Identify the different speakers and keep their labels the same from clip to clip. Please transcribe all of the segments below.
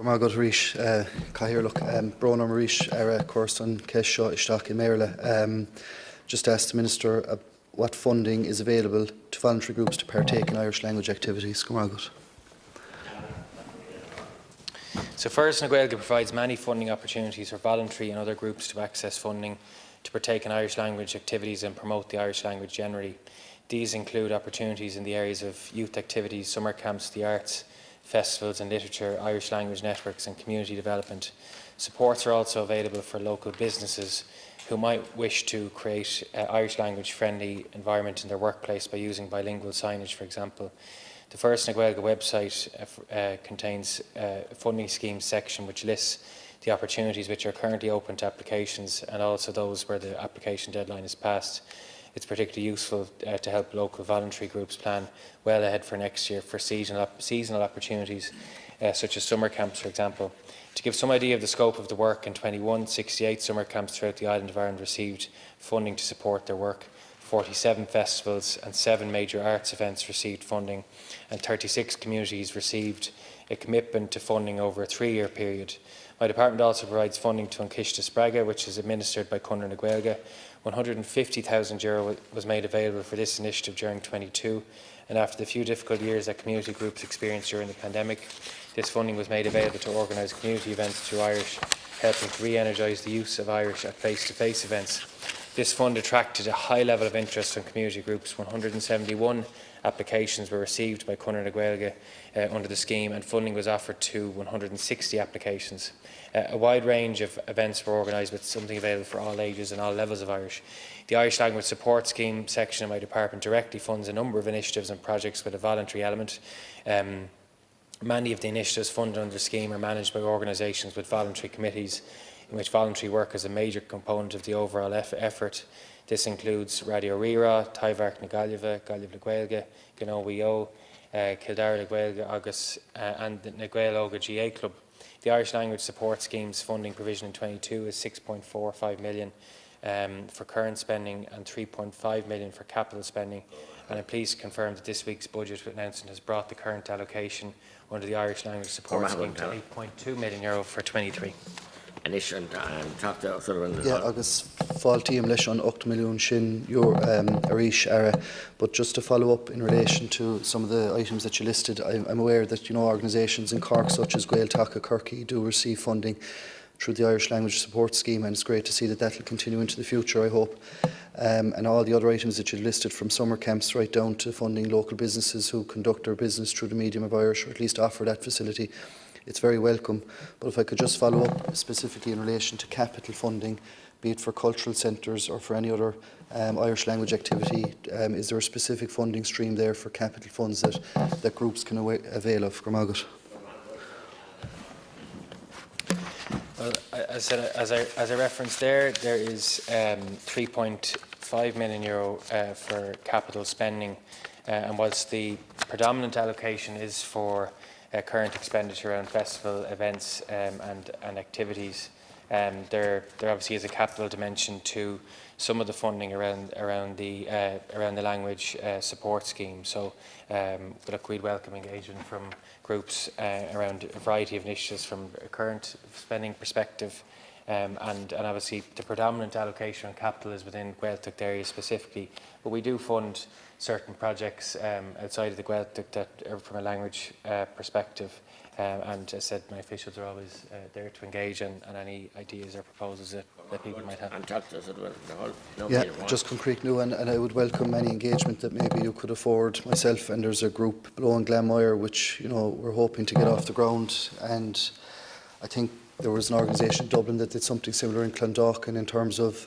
Speaker 1: Margot Rish, Kahir, Brona Marish, Era, Corson, Keshaw, Ishtaq, and Merla. Just asked the Minister what funding is available to voluntary groups to partake in Irish language activities. Margot.
Speaker 2: So First na Gaeilge provides many funding opportunities for voluntary and other groups to access funding to partake in Irish language activities and promote the Irish language generally. These include opportunities in the areas of youth activities, summer camps, the arts, festivals and literature, Irish language networks and community development. Supports are also available for local businesses who might wish to create Irish language friendly environment in their workplace by using bilingual signage, for example. The First na Gaeilge website contains a funding schemes section which lists the opportunities which are currently open to applications and also those where the application deadline is passed. It's particularly useful to help local voluntary groups plan well ahead for next year for seasonal opportunities such as summer camps, for example. To give some idea of the scope of the work, in 21, 68 summer camps throughout the island of Ireland received funding to support their work. 47 festivals and 7 major arts events received funding, and 36 communities received a commitment to funding over a 3-year period. My department also provides funding to An Ciste Spreaga, which is administered by Conradh na Gaeilge. €150,000 was made available for this initiative during 22, and after the few difficult years that community groups experienced during the pandemic, this funding was made available to organise community events through Irish, helping to re-energise the use of Irish at face-to-face events. This fund attracted a high level of interest from community groups. 171 applications were received by Conradh na Gaeilge under the scheme, and funding was offered to 160 applications. A wide range of events were organised with something available for all ages and all levels of Irish. The Irish Language Support Scheme section of my department directly funds a number of initiatives and projects with a voluntary element. Many of the initiatives funded under the scheme are managed by organisations with voluntary committees, in which voluntary work is a major component of the overall effort. This includes Radio Rira, Taivark na Gaillimhe, Gaillimhe na Gaeilge, Gnoio, Kildare na Gaeilge, Agus, and the na Gaeilge GA Club. The Irish Language Support Scheme's funding provision in 22 is €6.45 million for current spending and €3.5 million for capital spending. And I'm pleased to confirm that this week's budget announcement has brought the current allocation under the Irish Language Support Scheme to €8.2 million for 23.
Speaker 1: Agus fáiltíam leis an 8 milliún sin arís ara. But just to follow up in relation to some of the items that you listed, I'm aware that organisations in Cork such as Gaeltacht, Kirky do receive funding through the Irish Language Support Scheme, and it's great to see that that will continue into the future, I hope. And all the other items that you listed, from summer camps right down to funding local businesses who conduct their business through the medium of Irish, or at least offer that facility, it's very welcome. But if I could just follow up specifically in relation to capital funding, be it for cultural centres or for any other Irish language activity, is there a specific funding stream there for capital funds that groups can avail of? Margot.
Speaker 2: Well, as I referenced there is €3.5 million for capital spending, and whilst the predominant allocation is for current expenditure on festival events and activities, there obviously is a capital dimension to some of the funding around the language support scheme. So look, we'd welcome engagement from groups around a variety of initiatives from a current spending perspective, and obviously the predominant allocation on capital is within Gaeltacht area specifically, but we do fund certain projects outside of the Gaeltacht that are from a language perspective, and as I said, my officials are always there to engage on any ideas or proposals that people might have.
Speaker 1: Yeah, just concrete new, and I would welcome any engagement that maybe you could afford myself, and there's a group below in Glanmire which we're hoping to get off the ground, and I think there was an organisation in Dublin that did something similar in Clondalkin in terms of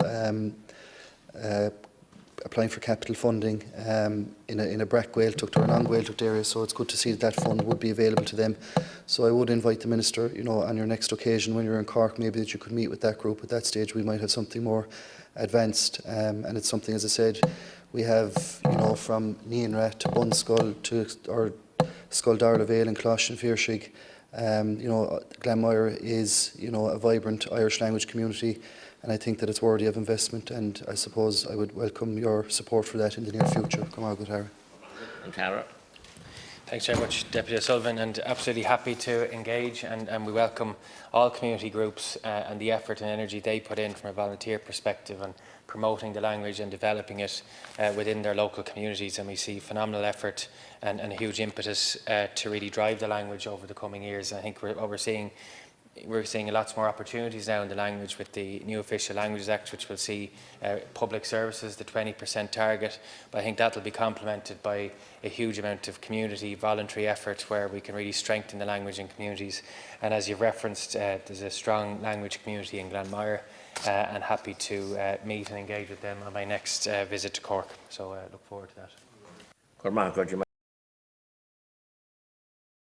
Speaker 1: applying for capital funding in a BRAC Gaeltacht or a non-Gaeltacht area, so it's good to see that fund would be available to them. So I would invite the Minister, on your next occasion when you're in Cork, maybe that you could meet with that group. At that stage we might have something more advanced, and it's something, as I said, we have from Nianra to Bunskull to Scull Vale and Closh and Fearshig. Glanmire is a vibrant Irish language community, and I think that it's worthy of investment, and I suppose I would welcome your support for that in the near future.
Speaker 2: Thanks very much, Deputy O'Sullivan, and absolutely happy to engage, and we welcome all community groups and the effort and energy they put in from a volunteer perspective on promoting the language and developing it within their local communities, and we see phenomenal effort and a huge impetus to really drive the language over the coming years. And I think what we're seeing lots more opportunities now in the language with the new Official Languages Act, which will see public services, the 20% target. But I think that will be complemented by a huge amount of community voluntary effort where we can really strengthen the language in communities. And as you've referenced, there's a strong language community in Glanmire, and happy to meet and engage with them on my next visit to Cork. So look forward to that.